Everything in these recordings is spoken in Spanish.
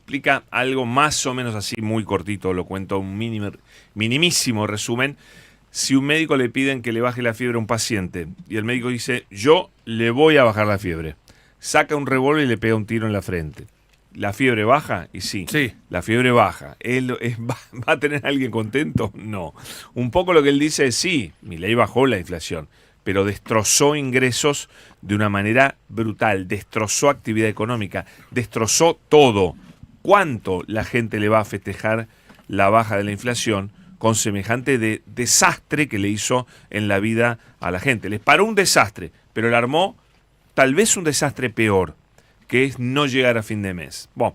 explica algo más o menos así, muy cortito, lo cuento, un minimísimo resumen. Si un médico le piden que le baje la fiebre a un paciente y el médico dice, yo le voy a bajar la fiebre, saca un revólver y le pega un tiro en la frente. ¿La fiebre baja? Y sí, la fiebre baja. ¿Va a tener a alguien contento? No. Un poco lo que él dice es, sí, Milei bajó la inflación, pero destrozó ingresos de una manera brutal, destrozó actividad económica, destrozó todo. ¿Cuánto la gente le va a festejar la baja de la inflación con semejante desastre que le hizo en la vida a la gente? Les paró un desastre, pero le armó tal vez un desastre peor, que es no llegar a fin de mes. Bueno,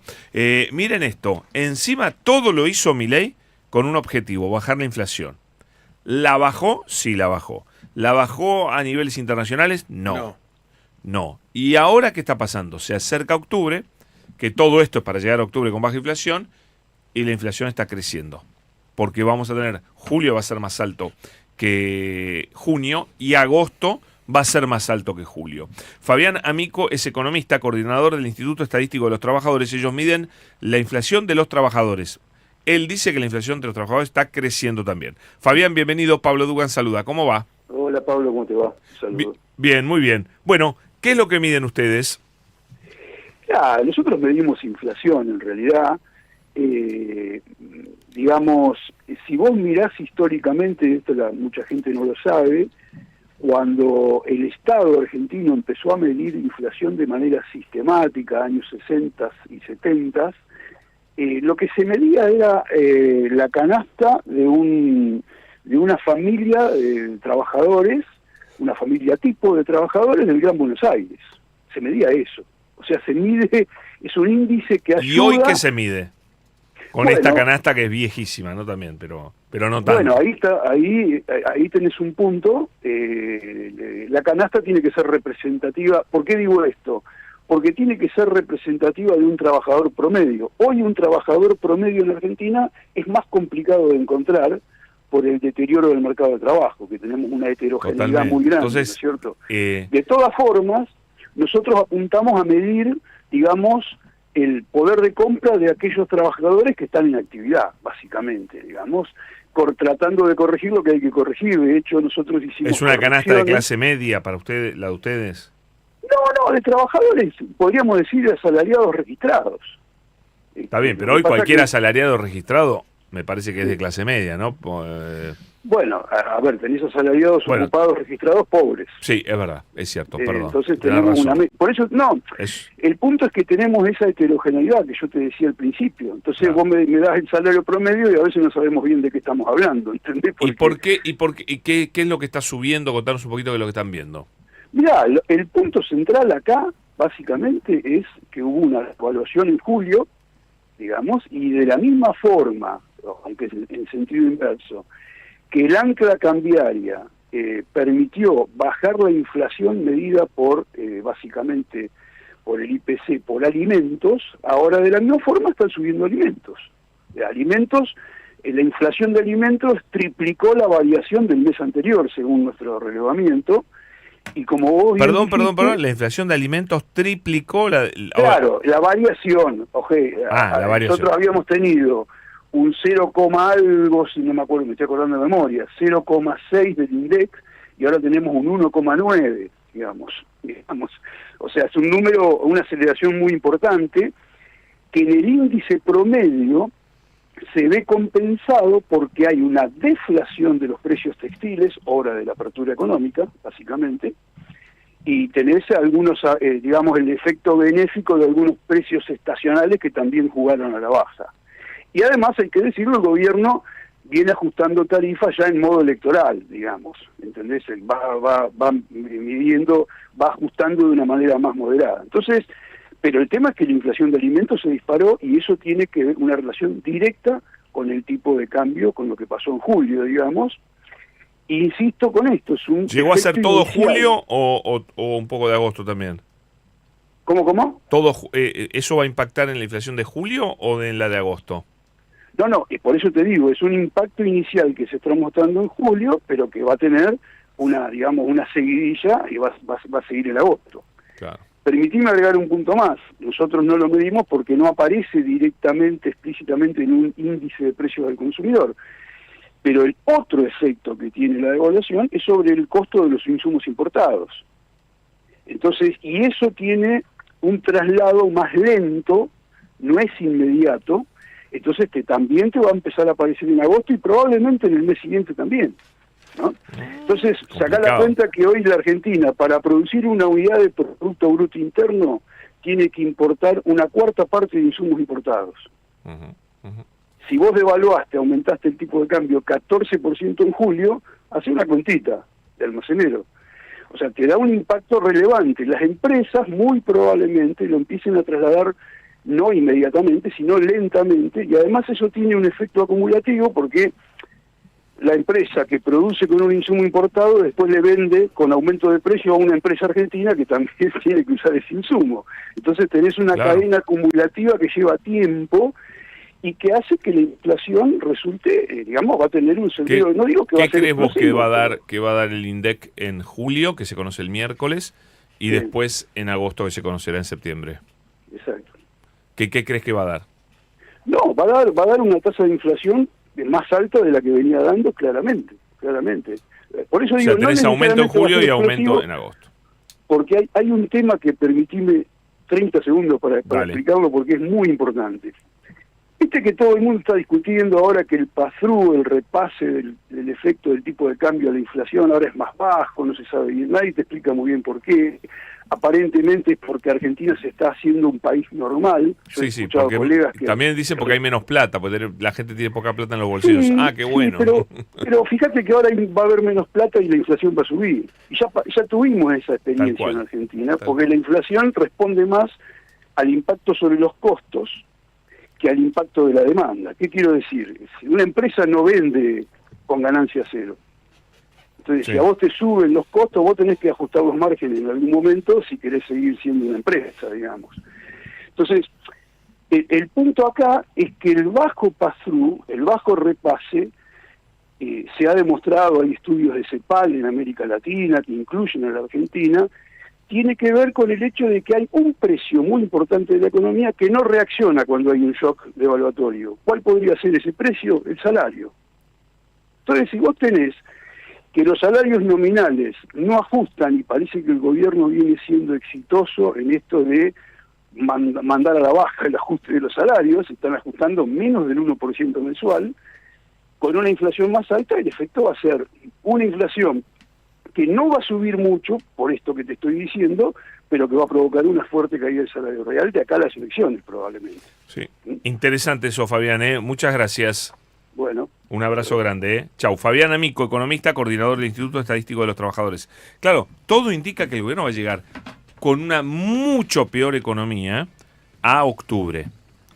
miren esto, encima todo lo hizo Milei con un objetivo, bajar la inflación. ¿La bajó? Sí, la bajó. ¿La bajó a niveles internacionales? No. ¿Y ahora qué está pasando? Se acerca octubre, que todo esto es para llegar a octubre con baja inflación, y la inflación está creciendo. Porque vamos a tener, julio va a ser más alto que junio, y agosto va a ser más alto que julio. Fabián Amico es economista, coordinador del Instituto Estadístico de los Trabajadores. Ellos miden la inflación de los trabajadores. Él dice que la inflación de los trabajadores está creciendo también. Fabián, bienvenido. Pablo Dugan saluda. ¿Cómo va? Hola Pablo, ¿cómo te va? Saludos. Bien, muy bien. Bueno, ¿qué es lo que miden ustedes? Nosotros medimos inflación en realidad. Digamos, si vos mirás históricamente, esto mucha gente no lo sabe, cuando el Estado argentino empezó a medir inflación de manera sistemática, años 60 y 70, lo que se medía era la canasta de una familia de trabajadores, una familia tipo de trabajadores del Gran Buenos Aires. Se medía eso. O sea, se mide, es un índice que ayuda... ¿Y hoy qué se mide? Con esta canasta que es viejísima, ¿no? También, pero no tanto. Bueno, ahí tenés un punto. La canasta tiene que ser representativa. ¿Por qué digo esto? Porque tiene que ser representativa de un trabajador promedio. Hoy un trabajador promedio en Argentina es más complicado de encontrar por el deterioro del mercado de trabajo, que tenemos una heterogeneidad muy grande. Entonces, ¿no es cierto? De todas formas, nosotros apuntamos a medir, digamos, el poder de compra de aquellos trabajadores que están en actividad, básicamente, digamos, tratando de corregir lo que hay que corregir. De hecho, nosotros hicimos... ¿Es una canasta de clase media para ustedes, la de ustedes? No, de trabajadores, podríamos decir, asalariados registrados. Está bien, pero hoy cualquier asalariado registrado me parece que es de clase media, ¿no? Bueno, a ver, tenés asalariados ocupados registrados pobres. Sí, es verdad, es cierto, perdón. Entonces tenemos por eso, el punto es que tenemos esa heterogeneidad que yo te decía al principio. Entonces vos me das el salario promedio y a veces no sabemos bien de qué estamos hablando, ¿entendés? ¿Y qué es lo que está subiendo? Contanos un poquito de lo que están viendo. Mirá, el punto central acá, básicamente, es que hubo una evaluación en julio, digamos, y de la misma forma, aunque en sentido inverso, que el ancla cambiaria permitió bajar la inflación medida por, básicamente, por el IPC, por alimentos, ahora de la misma forma están subiendo alimentos. La inflación de alimentos triplicó la variación del mes anterior, según nuestro relevamiento, y como vos bien Perdón, la inflación de alimentos triplicó Claro, la variación. La variación. Nosotros habíamos tenido un 0, algo, si no me acuerdo, me estoy acordando de memoria, 0,6 del index, y ahora tenemos un 1,9, digamos. O sea, es un número, una aceleración muy importante, que en el índice promedio se ve compensado porque hay una deflación de los precios textiles, obra de la apertura económica, básicamente, y tenés algunos, digamos, el efecto benéfico de algunos precios estacionales que también jugaron a la baja. Y además, hay que decirlo, el gobierno viene ajustando tarifas ya en modo electoral, digamos, ¿entendés? Va midiendo, va ajustando de una manera más moderada. Entonces, pero el tema es que la inflación de alimentos se disparó y eso tiene que ver una relación directa con el tipo de cambio, con lo que pasó en julio, digamos. E insisto con esto, es un... ¿Llegó a ser todo julio o un poco de agosto también? ¿Cómo? ¿Eso va a impactar en la inflación de julio o en la de agosto? No, por eso te digo, es un impacto inicial que se está mostrando en julio, pero que va a tener una seguidilla y va a seguir en agosto. Claro. Permitime agregar un punto más. Nosotros no lo medimos porque no aparece directamente, explícitamente en un índice de precios del consumidor. Pero el otro efecto que tiene la devaluación es sobre el costo de los insumos importados. Entonces, y eso tiene un traslado más lento, no es inmediato, entonces también te va a empezar a aparecer en agosto y probablemente en el mes siguiente también, ¿no? Entonces, sacá la cuenta que hoy la Argentina, para producir una unidad de Producto Bruto Interno, tiene que importar una cuarta parte de insumos importados. Si vos devaluaste, aumentaste el tipo de cambio 14% en julio, hace una cuentita de almacenero. O sea, te da un impacto relevante. Las empresas muy probablemente lo empiecen a trasladar no inmediatamente, sino lentamente, y además eso tiene un efecto acumulativo porque la empresa que produce con un insumo importado después le vende con aumento de precio a una empresa argentina que también tiene que usar ese insumo. Entonces tenés una cadena acumulativa que lleva tiempo y que hace que la inflación resulte, digamos, va a tener un sentido. No digo que va a ser. ¿Qué crees vos que va a dar el INDEC en julio, que se conoce el miércoles, y después en agosto, que se conocerá en septiembre? Exacto. ¿Qué crees que va a dar? No, va a dar una tasa de inflación más alta de la que venía dando claramente. Por eso digo, o sea, tenés aumento en julio y aumento en agosto. Porque hay un tema que permitime 30 segundos para explicarlo, porque es muy importante. Viste que todo el mundo está discutiendo ahora que el pass-through, el repase del efecto del tipo de cambio a la inflación ahora es más bajo, no se sabe bien, nadie te explica muy bien por qué. Aparentemente es porque Argentina se está haciendo un país normal. Yo sí, porque también dicen porque hay menos plata, porque la gente tiene poca plata en los bolsillos. Sí, qué bueno. Pero fíjate que ahora va a haber menos plata y la inflación va a subir. Y ya tuvimos esa experiencia en Argentina, porque la inflación responde más al impacto sobre los costos que al impacto de la demanda. ¿Qué quiero decir? Si una empresa no vende con ganancia cero. Entonces, si a vos te suben los costos, vos tenés que ajustar los márgenes en algún momento si querés seguir siendo una empresa, digamos. Entonces, el punto acá es que el bajo pass-through, el bajo repase, se ha demostrado, hay estudios de CEPAL en América Latina que incluyen a la Argentina, tiene que ver con el hecho de que hay un precio muy importante de la economía que no reacciona cuando hay un shock devaluatorio. ¿Cuál podría ser ese precio? El salario. Entonces, si vos tenés que los salarios nominales no ajustan, y parece que el gobierno viene siendo exitoso en esto de mandar a la baja el ajuste de los salarios, están ajustando menos del 1% mensual, con una inflación más alta, el efecto va a ser una inflación que no va a subir mucho, por esto que te estoy diciendo, pero que va a provocar una fuerte caída del salario real de acá a las elecciones, probablemente. Sí, interesante eso, Fabián, Muchas gracias. Bueno. Un abrazo grande, Chau. Fabián Amico, economista, coordinador del Instituto Estadístico de los Trabajadores. Claro, todo indica que el gobierno va a llegar con una mucho peor economía a octubre.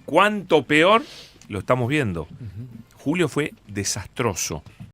¿Cuánto peor? Lo estamos viendo. Julio fue desastroso.